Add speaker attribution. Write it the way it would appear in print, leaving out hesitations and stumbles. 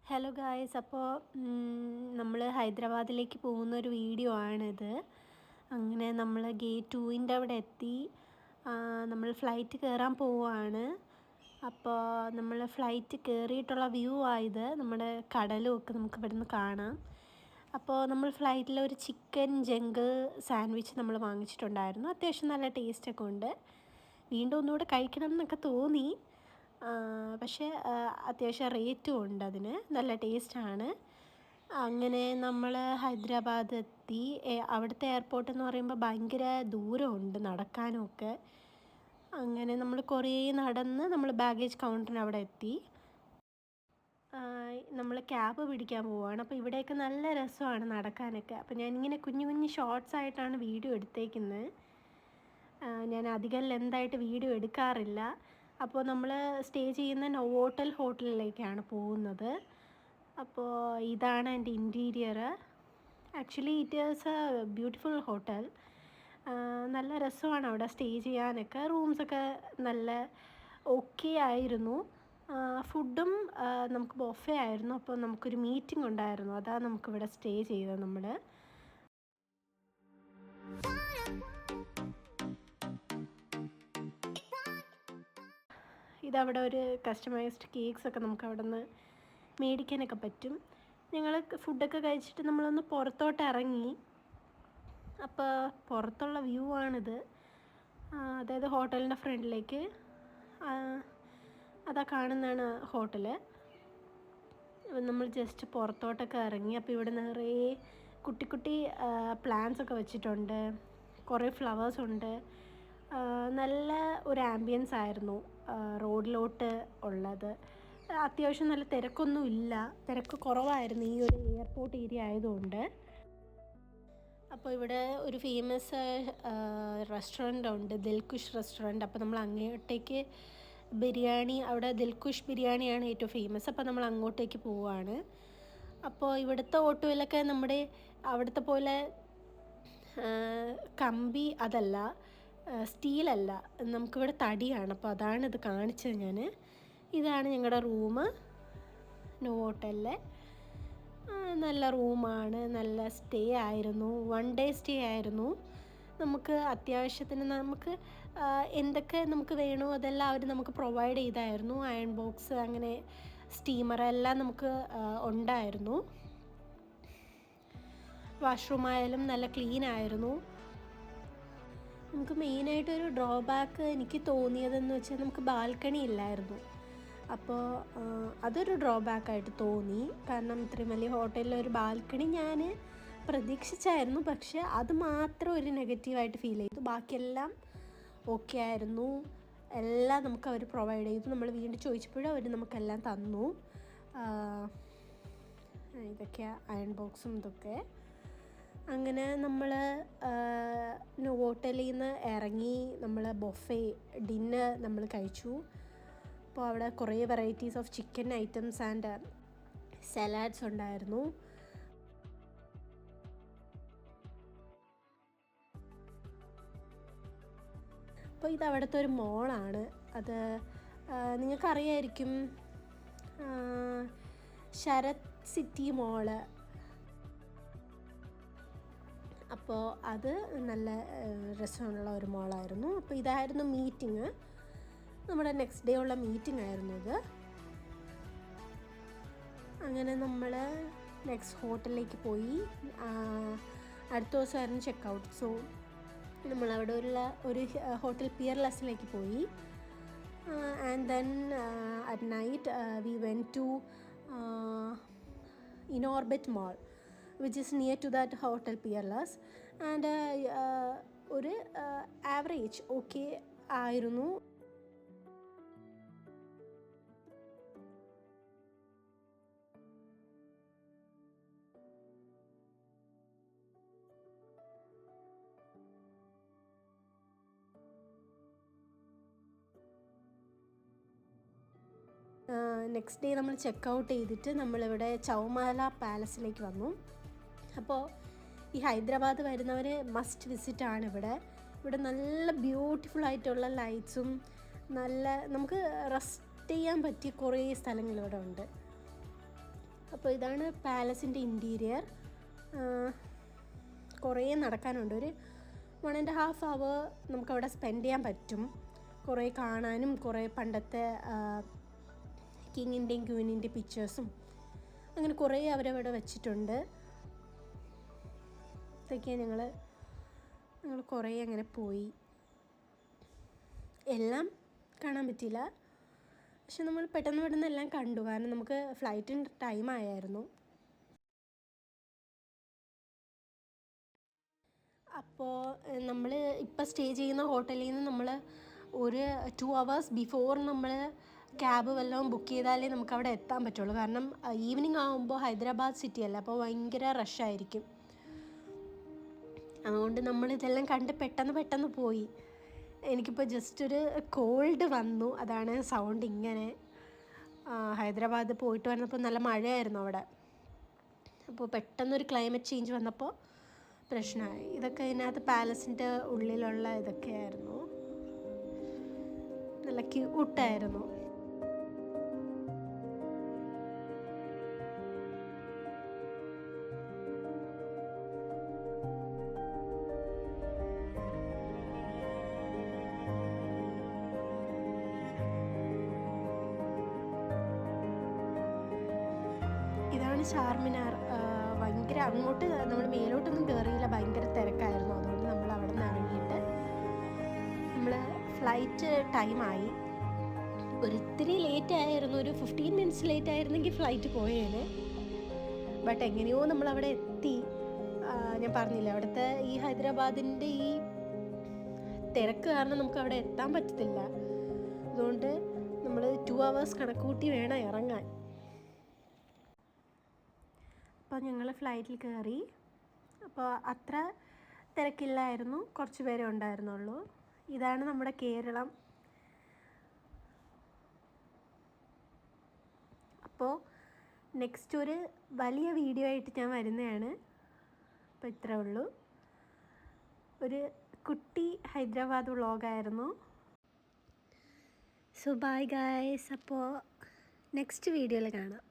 Speaker 1: Hello guys, അപ്പോൾ നമ്മൾ ഹൈദരാബാദിലേക്ക് പോകുന്നൊരു വീഡിയോ ആണിത്. അങ്ങനെ നമ്മൾ ഗേറ്റ് 2 അവിടെ എത്തി. നമ്മൾ ഫ്ലൈറ്റ് കയറാൻ പോവുകയാണ്. അപ്പോൾ നമ്മൾ ഫ്ലൈറ്റ് കയറിയിട്ടുള്ള വ്യൂ ആയത് നമ്മുടെ കടലും ഒക്കെ നമുക്ക് ഇവിടുന്ന് കാണാം. അപ്പോൾ നമ്മൾ ഫ്ലൈറ്റിൽ ഒരു ചിക്കൻ ജംഗിൾ സാൻഡ്വിച്ച് നമ്മൾ വാങ്ങിച്ചിട്ടുണ്ടായിരുന്നു. അത്യാവശ്യം നല്ല ടേസ്റ്റൊക്കെ ഉണ്ട്. വീണ്ടും ഒന്നുകൂടെ കഴിക്കണം എന്നൊക്കെ തോന്നി. പക്ഷേ അത്യാവശ്യം റേറ്റും ഉണ്ട്, അതിന് നല്ല ടേസ്റ്റാണ്. അങ്ങനെ നമ്മൾ ഹൈദരാബാദ് എത്തി. അവിടുത്തെ എയർപോർട്ട് എന്ന് പറയുമ്പോൾ ഭയങ്കര ദൂരമുണ്ട് നടക്കാനുമൊക്കെ. അങ്ങനെ നമ്മൾ കുറേ നടന്ന് നമ്മൾ ബാഗേജ് കൗണ്ടറിന് അവിടെ എത്തി. നമ്മൾ ക്യാബ് പിടിക്കാൻ പോവുകയാണ്. അപ്പോൾ ഇവിടെയൊക്കെ നല്ല രസമാണ് നടക്കാനൊക്കെ. അപ്പോൾ ഞാനിങ്ങനെ കുഞ്ഞു കുഞ്ഞു ഷോർട്സ് ആയിട്ടാണ് വീഡിയോ എടുത്തേക്കുന്നത്. ഞാൻ അധികം ലെന്തായിട്ട് വീഡിയോ എടുക്കാറില്ല. അപ്പോൾ നമ്മൾ സ്റ്റേ ചെയ്യുന്ന നോവോട്ടൽ ഹോട്ടലിലേക്കാണ് പോകുന്നത്. അപ്പോൾ ഇതാണ് എൻ്റെ interior. Actually it is A beautiful hotel. നല്ല രസമാണ് അവിടെ സ്റ്റേ ചെയ്യാനൊക്കെ. റൂംസൊക്കെ നല്ല ഓക്കെ ആയിരുന്നു. ഫുഡും നമുക്ക് ബൊഫേ ആയിരുന്നു. അപ്പോൾ നമുക്കൊരു മീറ്റിംഗ് ഉണ്ടായിരുന്നു, അതാണ് നമുക്കിവിടെ സ്റ്റേ ചെയ്തത്. നമ്മൾ ഇതവിടെ ഒരു കസ്റ്റമൈസ്ഡ് കേക്ക്സൊക്കെ നമുക്ക് അവിടെ നിന്ന് മേടിക്കാനൊക്കെ പറ്റും. ഞങ്ങൾ ഫുഡൊക്കെ കഴിച്ചിട്ട് നമ്മളൊന്ന് പുറത്തോട്ട് ഇറങ്ങി. അപ്പോൾ പുറത്തുള്ള വ്യൂ ആണിത്. അതായത് ഹോട്ടലിൻ്റെ ഫ്രണ്ടിലേക്ക് അതാ കാണുന്നതാണ് ഹോട്ടൽ. നമ്മൾ ജസ്റ്റ് പുറത്തോട്ടൊക്കെ ഇറങ്ങി. അപ്പോൾ ഇവിടെ നിറയെ കുട്ടി കുട്ടി പ്ലാന്റ്സൊക്കെ വെച്ചിട്ടുണ്ട്. കുറേ ഫ്ലവേഴ്സ് ഉണ്ട്. നല്ല ഒരു ആംബിയൻസ് ആയിരുന്നു റോഡിലോട്ട് ഉള്ളത്. അത്യാവശ്യം നല്ല തിരക്കൊന്നുമില്ല, തിരക്ക് കുറവായിരുന്നു ഈ ഒരു എയർപോർട്ട് ഏരിയ ആയതുകൊണ്ട്. അപ്പോൾ ഇവിടെ ഒരു ഫേമസ് റെസ്റ്റോറൻ്റ് ഉണ്ട്, ദിൽഖുഷ് റെസ്റ്റോറൻറ്റ്. അപ്പോൾ നമ്മൾ അങ്ങോട്ടേക്ക് ബിരിയാണി, അവിടെ ദിൽഖുഷ് ബിരിയാണിയാണ് ഏറ്റവും ഫേമസ്. അപ്പോൾ നമ്മൾ അങ്ങോട്ടേക്ക് പോവുകയാണ്. അപ്പോൾ ഇവിടുത്തെ ഓട്ടോയിലൊക്കെ നമ്മുടെ അവിടുത്തെ പോലെ കമ്പി അതല്ല, സ്റ്റീലല്ല, നമുക്കിവിടെ തടിയാണ്. അപ്പോൾ അതാണ് ഇത് കാണിച്ചത് ഞാൻ. ഇതാണ് ഞങ്ങളുടെ റൂം നോവോട്ടലിലെ. നല്ല റൂമാണ്, നല്ല സ്റ്റേ ആയിരുന്നു. 1 ഡേ സ്റ്റേ ആയിരുന്നു. നമുക്ക് അത്യാവശ്യത്തിന് നമുക്ക് എന്തൊക്കെ നമുക്ക് വേണോ അതെല്ലാം അവർ നമുക്ക് പ്രൊവൈഡ് ചെയ്തായിരുന്നു. അയൺ ബോക്സ്, അങ്ങനെ സ്റ്റീമർ എല്ലാം നമുക്ക് ഉണ്ടായിരുന്നു. വാഷ്റൂമായാലും നല്ല ക്ലീൻ ആയിരുന്നു. നമുക്ക് മെയിനായിട്ടൊരു ഡ്രോബാക്ക് എനിക്ക് തോന്നിയതെന്ന് വെച്ചാൽ നമുക്ക് ബാൽക്കണി ഇല്ലായിരുന്നു. അപ്പോൾ അതൊരു ഡ്രോബാക്കായിട്ട് തോന്നി. കാരണം ഇത്രയും വലിയ ഹോട്ടലിലൊരു ബാൽക്കണി ഞാൻ പ്രതീക്ഷിച്ചായിരുന്നു, പക്ഷേ അത് മാത്രം ഒരു നെഗറ്റീവായിട്ട് ഫീൽ ചെയ്തു. ബാക്കിയെല്ലാം ഓക്കെ ആയിരുന്നു. എല്ലാം നമുക്ക് അവർ പ്രൊവൈഡ് ചെയ്തു. നമ്മൾ വീണ്ടും ചോദിച്ചപ്പോഴും അവർ നമുക്കെല്ലാം തന്നു. ഇതൊക്കെയാണ് അയൺ ബോക്സും ഇതൊക്കെ. അങ്ങനെ നമ്മൾ നോവോട്ടലിൽ നിന്ന് ഇറങ്ങി നമ്മൾ ബൊഫേ ഡിന്നർ നമ്മൾ കഴിച്ചു. അപ്പോൾ അവിടെ കുറേ varieties of chicken items and salads ഉണ്ടായിരുന്നു. അപ്പോൾ ഇത് അവിടുത്തെ ഒരു മോളാണ്. അത് നിങ്ങൾക്കറിയായിരിക്കും, ശരത് സിറ്റി മോള്. അപ്പോൾ അത് നല്ല രസമുള്ള ഒരു മോളായിരുന്നു. അപ്പോൾ ഇതായിരുന്നു മീറ്റിംഗ്, നമ്മുടെ നെക്സ്റ്റ് ഡേ ഉള്ള മീറ്റിംഗ് ആയിരുന്നു ഇത്. അങ്ങനെ നമ്മൾ നെക്സ്റ്റ് ഹോട്ടലിലേക്ക് പോയി. അടുത്ത ദിവസമായിരുന്നു ചെക്കൗട്ട്. സോ നമ്മളവിടെ ഒരു ഹോട്ടൽ പിയർലെസ്സിലേക്ക് പോയി. And then at night we went to Inorbit mall which is near to that hotel Peerless. And ഒരു ആവറേജ് ഓക്കെ ആയിരുന്നു. നെക്സ്റ്റ് ഡേ നമ്മൾ ചെക്കൗട്ട് ചെയ്തിട്ട് നമ്മളിവിടെ ചൗമാല പാലസിലേക്ക് വന്നു. അപ്പോൾ ഈ ഹൈദരാബാദ് വരുന്നവർ മസ്റ്റ് വിസിറ്റാണ് ഇവിടെ. ഇവിടെ നല്ല ബ്യൂട്ടിഫുൾ ആയിട്ടുള്ള ലൈറ്റ്സും നല്ല നമുക്ക് റെസ്റ്റ് ചെയ്യാൻ പറ്റിയ കുറേ സ്ഥലങ്ങളിവിടെ ഉണ്ട്. അപ്പോൾ ഇതാണ് പാലസിൻ്റെ ഇൻറ്റീരിയർ. കുറേ നടക്കാനുണ്ട്. ഒരു 1.5 hour നമുക്കവിടെ സ്പെൻഡ് ചെയ്യാൻ പറ്റും. കുറേ കാണാനും കുറേ പണ്ടത്തെ കിങ്ങിൻ്റെയും ക്വീനിൻ്റെയും പിക്ചേഴ്സും അങ്ങനെ കുറേ അവരവിടെ വെച്ചിട്ടുണ്ട്. ഇതൊക്കെയാണ് ഞങ്ങൾ കുറേ അങ്ങനെ പോയി. എല്ലാം കാണാൻ പറ്റിയില്ല, പക്ഷെ നമ്മൾ പെട്ടെന്ന് എല്ലാം കണ്ടു. കാരണം നമുക്ക് ഫ്ലൈറ്റിൻ്റെ ടൈം ആയായിരുന്നു. അപ്പോൾ നമ്മൾ ഇപ്പോൾ സ്റ്റേ ചെയ്യുന്ന ഹോട്ടലിൽ നിന്ന് നമ്മൾ ഒരു 2 hours ബിഫോർ നമ്മൾ ക്യാബ് വല്ലതും ബുക്ക് ചെയ്താലേ നമുക്ക് അവിടെ എത്താൻ പറ്റുള്ളൂ. കാരണം ഈവനിങ് ആകുമ്പോൾ ഹൈദരാബാദ് സിറ്റി അല്ല, അപ്പോൾ ഭയങ്കര റഷായിരിക്കും. അതുകൊണ്ട് നമ്മളിതെല്ലാം കണ്ട് പെട്ടെന്ന് പോയി. എനിക്കിപ്പോൾ ജസ്റ്റ് ഒരു കോൾഡ് വന്നു, അതാണ് സൗണ്ട് ഇങ്ങനെ. ഹൈദരാബാദ് പോയിട്ട് വന്നപ്പോൾ നല്ല മഴയായിരുന്നു അവിടെ. അപ്പോൾ പെട്ടെന്നൊരു ക്ലൈമറ്റ് ചേഞ്ച് വന്നപ്പോൾ പ്രശ്നമായി. ഇതൊക്കെ ഇതിനകത്ത് പാലസിൻ്റെ ഉള്ളിലുള്ള ഇതൊക്കെയായിരുന്നു. നല്ല ക്യൂട്ടായിരുന്നു. ഇതാണ് ചാർമിനാർ. ഭയങ്കര അങ്ങോട്ട് നമ്മൾ മേലോട്ടൊന്നും കയറിയില്ല, ഭയങ്കര തിരക്കായിരുന്നു. അതുകൊണ്ട് നമ്മൾ അവിടെ നിന്ന് ഇറങ്ങിയിട്ട് നമ്മൾ ഫ്ലൈറ്റ് ടൈമായി. ഒരിത്തിരി ലേറ്റ് ആയിരുന്നു, ഒരു 15 minutes ലേറ്റ് ആയിരുന്നെങ്കിൽ ഫ്ലൈറ്റ് പോയേനെ. ബട്ട് എങ്ങനെയോ നമ്മളവിടെ എത്തി. ഞാൻ പറഞ്ഞില്ല, അവിടുത്തെ ഈ ഹൈദരാബാദിൻ്റെ ഈ തിരക്ക് കാരണം നമുക്ക് അവിടെ എത്താൻ പറ്റത്തില്ല. അതുകൊണ്ട് നമ്മൾ 2 hours കണക്കൂട്ടി വേണം ഇറങ്ങാൻ. അപ്പോൾ ഞങ്ങൾ ഫ്ലൈറ്റിൽ കയറി. അപ്പോൾ അത്ര തിരക്കില്ലായിരുന്നു, കുറച്ച് പേരെ ഉണ്ടായിരുന്നുള്ളൂ. ഇതാണ് നമ്മുടെ കേരളം. അപ്പോൾ നെക്സ്റ്റ് ഒരു വലിയ വീഡിയോ ആയിട്ട് ഞാൻ വരുന്നതാണ്. അപ്പോൾ ഇത്രേ ഉള്ളൂ, ഒരു കുട്ടി ഹൈദരാബാദ് വ്ളോഗായിരുന്നു. So bye guys. അപ്പോൾ നെക്സ്റ്റ് വീഡിയോയിൽ കാണാം.